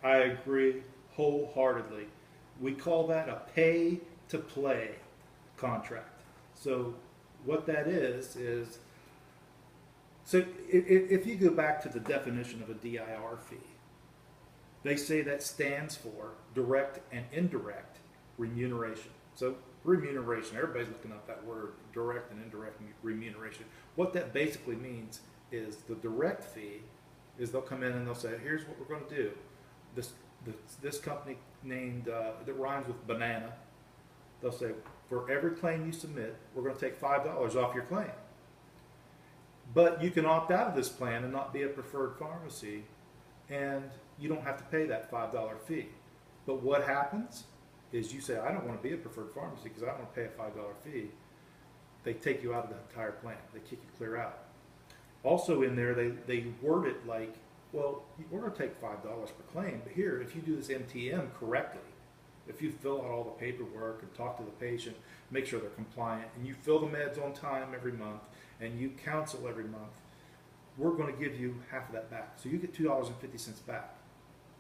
I agree wholeheartedly. We call that a pay to play contract. So what that is so if you go back to the definition of a DIR fee, they say that stands for direct and indirect remuneration. So remuneration, everybody's looking up that word, direct and indirect remuneration. What that basically means is the direct fee is they'll come in and they'll say, here's what we're going to do. This, this company named, that rhymes with banana, they'll say, for every claim you submit, we're going to take $5 off your claim. But you can opt out of this plan and not be a preferred pharmacy, and you don't have to pay that $5 fee. But what happens is you say, I don't want to be a preferred pharmacy because I don't want to pay a $5 fee. They take you out of the entire plan. They kick you clear out. Also in there, they word it like, well, we're going to take $5 per claim, but here, if you do this MTM correctly, if you fill out all the paperwork and talk to the patient, make sure they're compliant, and you fill the meds on time every month, and you counsel every month, we're going to give you half of that back. So you get $2.50 back.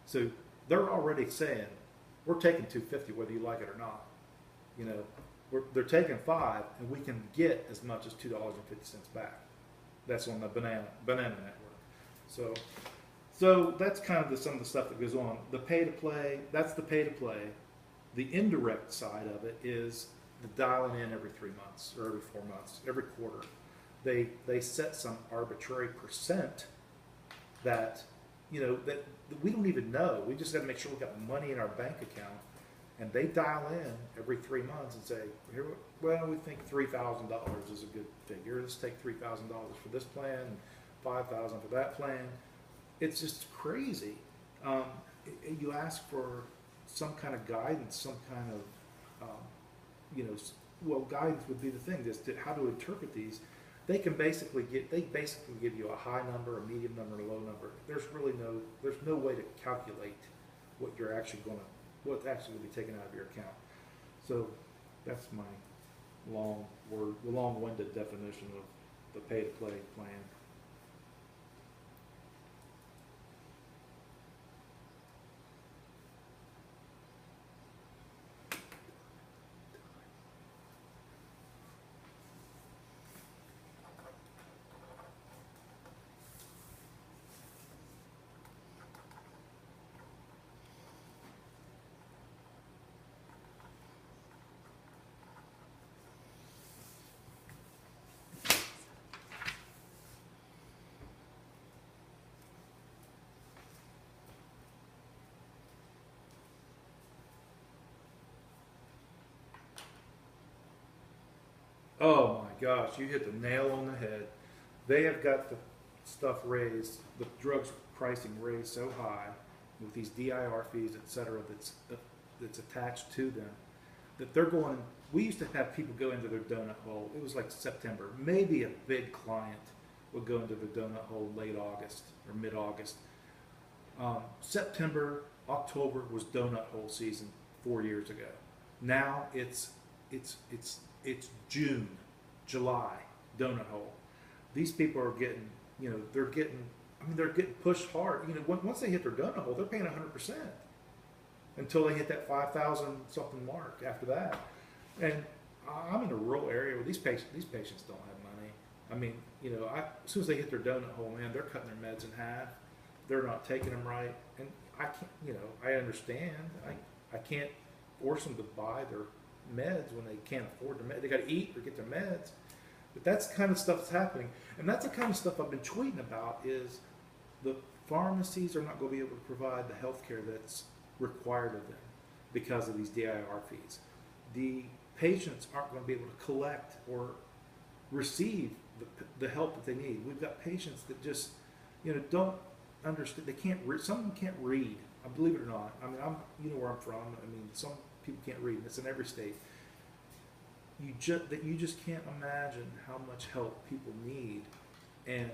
So they're already saying, we're taking $2.50 whether you like it or not. You know, they're taking $5, and we can get as much as $2.50 back. That's on the banana network. So that's kind of some of the stuff that goes on. The pay to play, that's the pay to play. The indirect side of it is the dialing in every 3 months or every 4 months, every quarter. They set some arbitrary percent that, you know, that we don't even know. We just got to make sure we've got money in our bank account, and they dial in every 3 months and say, here, well, we think $3,000 is a good figure. Let's take $3,000 for this plan, and $5,000 for that plan. It's just crazy. You ask for some kind of guidance, some kind of, you know, well, guidance would be the thing, just to how to interpret these. They basically give you a high number, a medium number, and a low number. There's no way to calculate what you're actually what's actually going to be taken out of your account. So that's my long-winded definition of the pay-to-play plan. Oh my gosh, you hit the nail on the head. They have got the stuff raised, the drugs pricing raised so high with these DIR fees, et cetera, that's attached to them, that they're going. We used to have people go into their donut hole. It was like September. Maybe a big client would go into the donut hole late August or mid-August. September, October was donut hole season 4 years ago. Now it's June, July, donut hole. These people are getting, you know, they're getting pushed hard. You know, once they hit their donut hole, they're paying 100% until they hit that 5,000 something mark after that. And I'm in a rural area where these patients don't have money. I mean, you know, as soon as they hit their donut hole, man, they're cutting their meds in half. They're not taking them right. And I can't, you know, I understand. I can't force them to buy their meds when they can't afford their meds. They got to eat or get their meds. But that's the kind of stuff that's happening. And that's the kind of stuff I've been tweeting about is the pharmacies are not going to be able to provide the health care that's required of them because of these DIR fees. The patients aren't going to be able to collect or receive the help that they need. We've got patients that just, you know, don't understand. They can't read. Some of them can't read. I believe it or not. I mean, you know where I'm from. I mean, some people can't read. And it's in every state. You just can't imagine how much help people need, and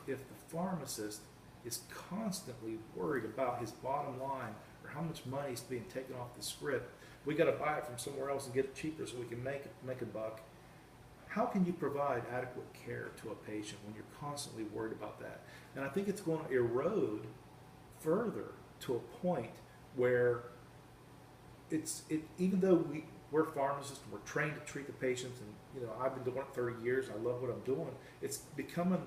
if the pharmacist is constantly worried about his bottom line or how much money is being taken off the script, we got to buy it from somewhere else and get it cheaper so we can make a buck. How can you provide adequate care to a patient when you're constantly worried about that? And I think it's going to erode further to a point where even though we're pharmacists and we're trained to treat the patients, and I've been doing it 30 years, I love what I'm doing, it's becoming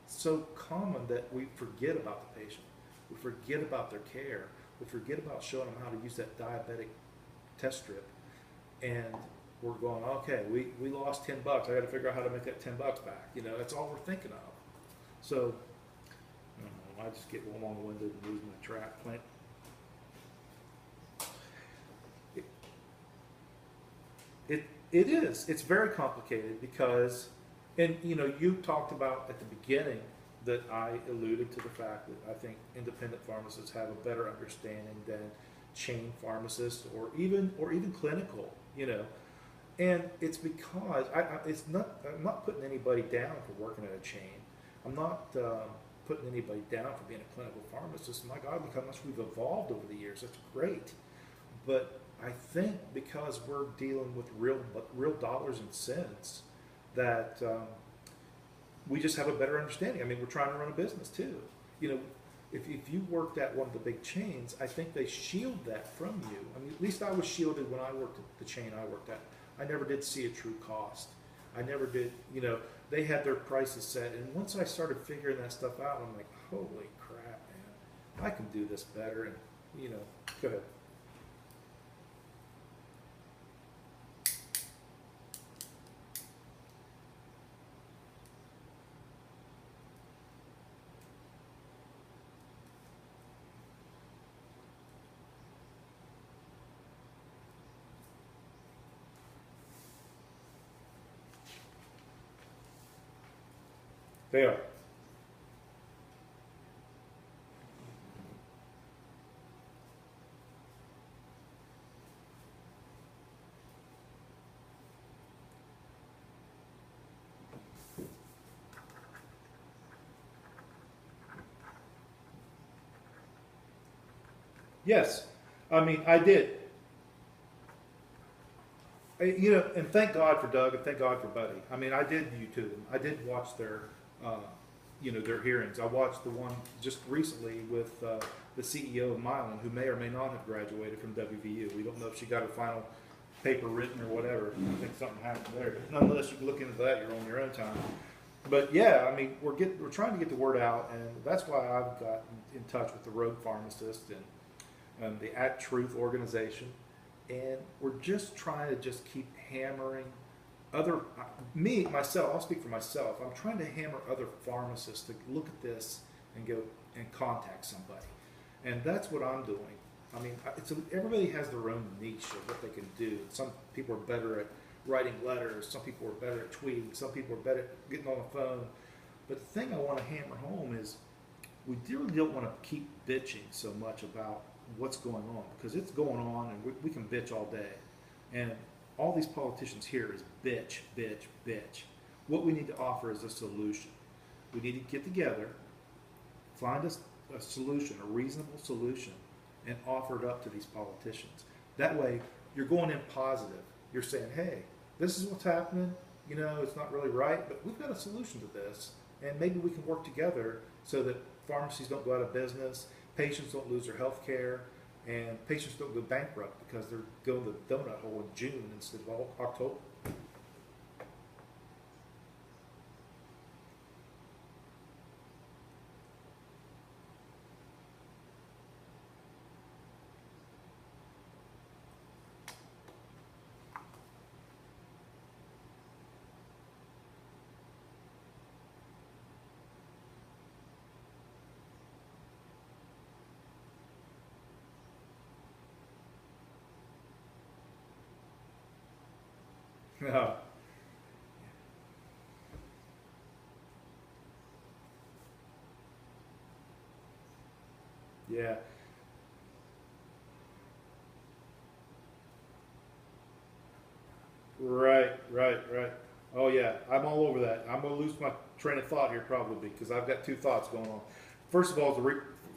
so common that we forget about the patient. We forget about their care. We forget about showing them how to use that diabetic test strip. And we're going, okay, we lost $10. I got to figure out how to make that $10 back. That's all we're thinking of. So, I don't know, I just get long-winded and lose my track. It is. It's very complicated because, and you talked about at the beginning that I alluded to the fact that I think independent pharmacists have a better understanding than chain pharmacists or even clinical, and it's because I'm not putting anybody down for working at a chain. I'm not putting anybody down for being a clinical pharmacist. My God, look how much we've evolved over the years. That's great. But I think because we're dealing with real dollars and cents, that we just have a better understanding. I mean, we're trying to run a business too. If you worked at one of the big chains, I think they shield that from you. I mean, at least I was shielded when I worked at the chain I worked at. I never did see a true cost. I never did, they had their prices set. And once I started figuring that stuff out, I'm like, holy crap, man, I can do this better. And, go ahead. They are. Yes. I mean, I did. And thank God for Doug and thank God for Buddy. I mean, I did YouTube them. I did watch their, their hearings. I watched the one just recently with the CEO of Mylan, who may or may not have graduated from WVU. We don't know if she got her final paper written or whatever. I think something happened there. But nonetheless, you can look into that. You're on your own time. But yeah, I mean, we're trying to get the word out, and that's why I've gotten in touch with the Rogue Pharmacist and the At Truth organization. And we're just trying to just keep hammering myself, I'll speak for myself. I'm trying to hammer other pharmacists to look at this and go and contact somebody. And that's what I'm doing. I mean, everybody has their own niche of what they can do. Some people are better at writing letters. Some people are better at tweeting. Some people are better at getting on the phone. But the thing I want to hammer home is we really don't want to keep bitching so much about what's going on, because it's going on and we can bitch all day. And all these politicians here is bitch, bitch, bitch. What we need to offer is a solution. We need to get together, find a solution, a reasonable solution, and offer it up to these politicians. That way, you're going in positive. You're saying, hey, this is what's happening. It's not really right, but we've got a solution to this, and maybe we can work together so that pharmacies don't go out of business, patients don't lose their health care, and patients don't go bankrupt because they're going to the donut hole in June instead of October. Yeah. Yeah. Right, right, right. Oh yeah, I'm all over that. I'm gonna lose my train of thought here probably because I've got two thoughts going on. First of all, the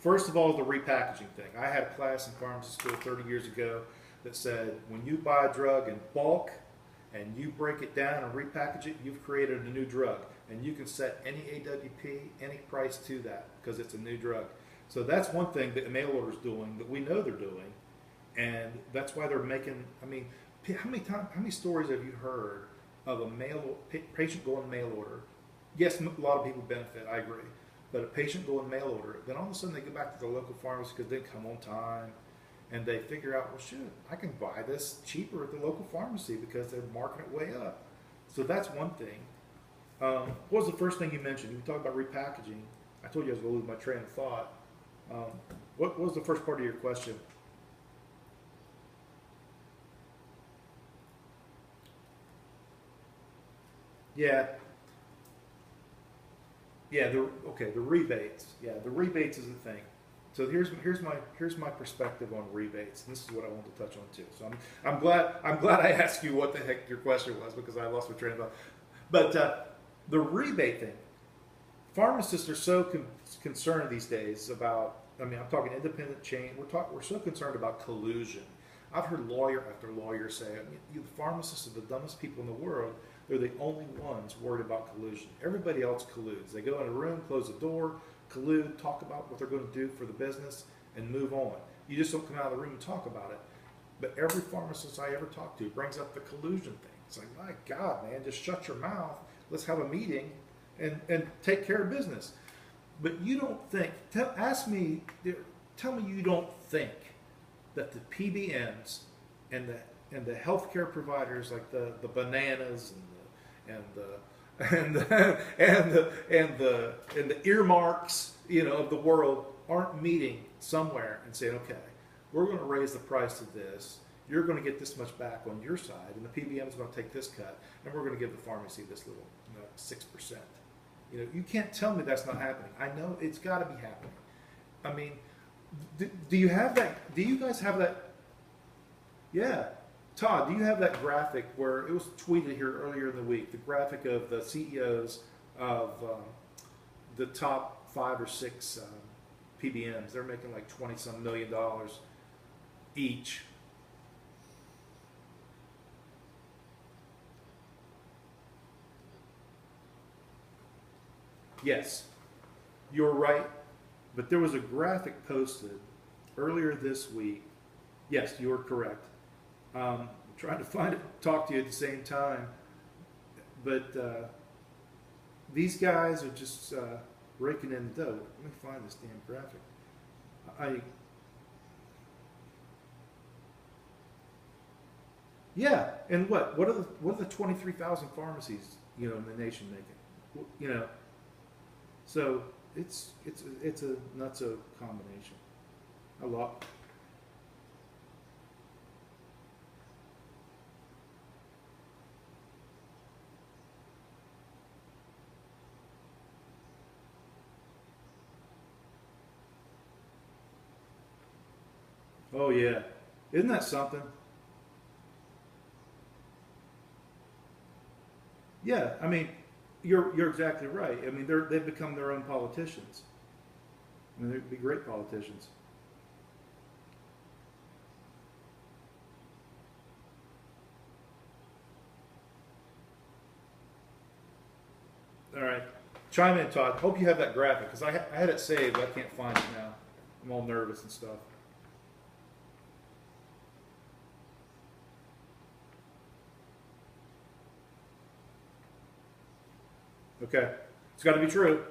repackaging thing. I had a class in pharmacy school 30 years ago that said when you buy a drug in bulk and you break it down and repackage it, you've created a new drug, and you can set any AWP, any price to that because it's a new drug. So that's one thing that the mail order's doing that we know they're doing, and that's why they're making. I mean, how many stories have you heard of a patient going mail order? Yes, a lot of people benefit. I agree, but a patient going mail order, then all of a sudden they go back to the local pharmacy because they didn't come on time, and they figure out, well, shoot, I can buy this cheaper at the local pharmacy because they're marking it way up. So that's one thing. What was the first thing you mentioned? You talked about repackaging. I told you I was going to lose my train of thought. What was the first part of your question? Yeah, yeah. The rebates. Yeah, the rebates is the thing. So here's my perspective on rebates. And this is what I want to touch on too. So I'm glad I asked you what the heck your question was because I lost my train of thought. But the rebate thing, pharmacists are so concerned these days about. I mean, I'm talking independent chain. We're so concerned about collusion. I've heard lawyer after lawyer say, I mean, the pharmacists are the dumbest people in the world. They're the only ones worried about collusion. Everybody else colludes. They go in a room, close the door, collude, talk about what they're going to do for the business, and move on. You just don't come out of the room and talk about it. But every pharmacist I ever talk to brings up the collusion thing. It's like, my God, man, just shut your mouth. Let's have a meeting and take care of business. But you don't think, tell me you don't think that the PBMs and the healthcare providers like the bananas and the earmarks, of the world aren't meeting somewhere and saying, okay, we're going to raise the price of this. You're going to get this much back on your side, and the PBM is going to take this cut, and we're going to give the pharmacy this little 6%. You can't tell me that's not happening. I know it's got to be happening. I mean, do you have that? Do you guys have that? Yeah. Todd, do you have that graphic where it was tweeted here earlier in the week, the graphic of the CEOs of the top 5 or 6 PBMs? They're making like $20-some million each. Yes, you're right. But there was a graphic posted earlier this week. Yes, you are correct. I'm trying to find it, talk to you at the same time. But these guys are just raking in the dough. Let me find this damn graphic. Yeah, and what are the 23,000 pharmacies in the nation making? So it's a nutso combination. A lot. Oh yeah, isn't that something? Yeah, I mean, you're exactly right. I mean, they've become their own politicians. I mean, they'd be great politicians. All right, chime in, Todd. Hope you have that graphic because I had it saved, but I can't find it now. I'm all nervous and stuff. Okay, it's got to be true.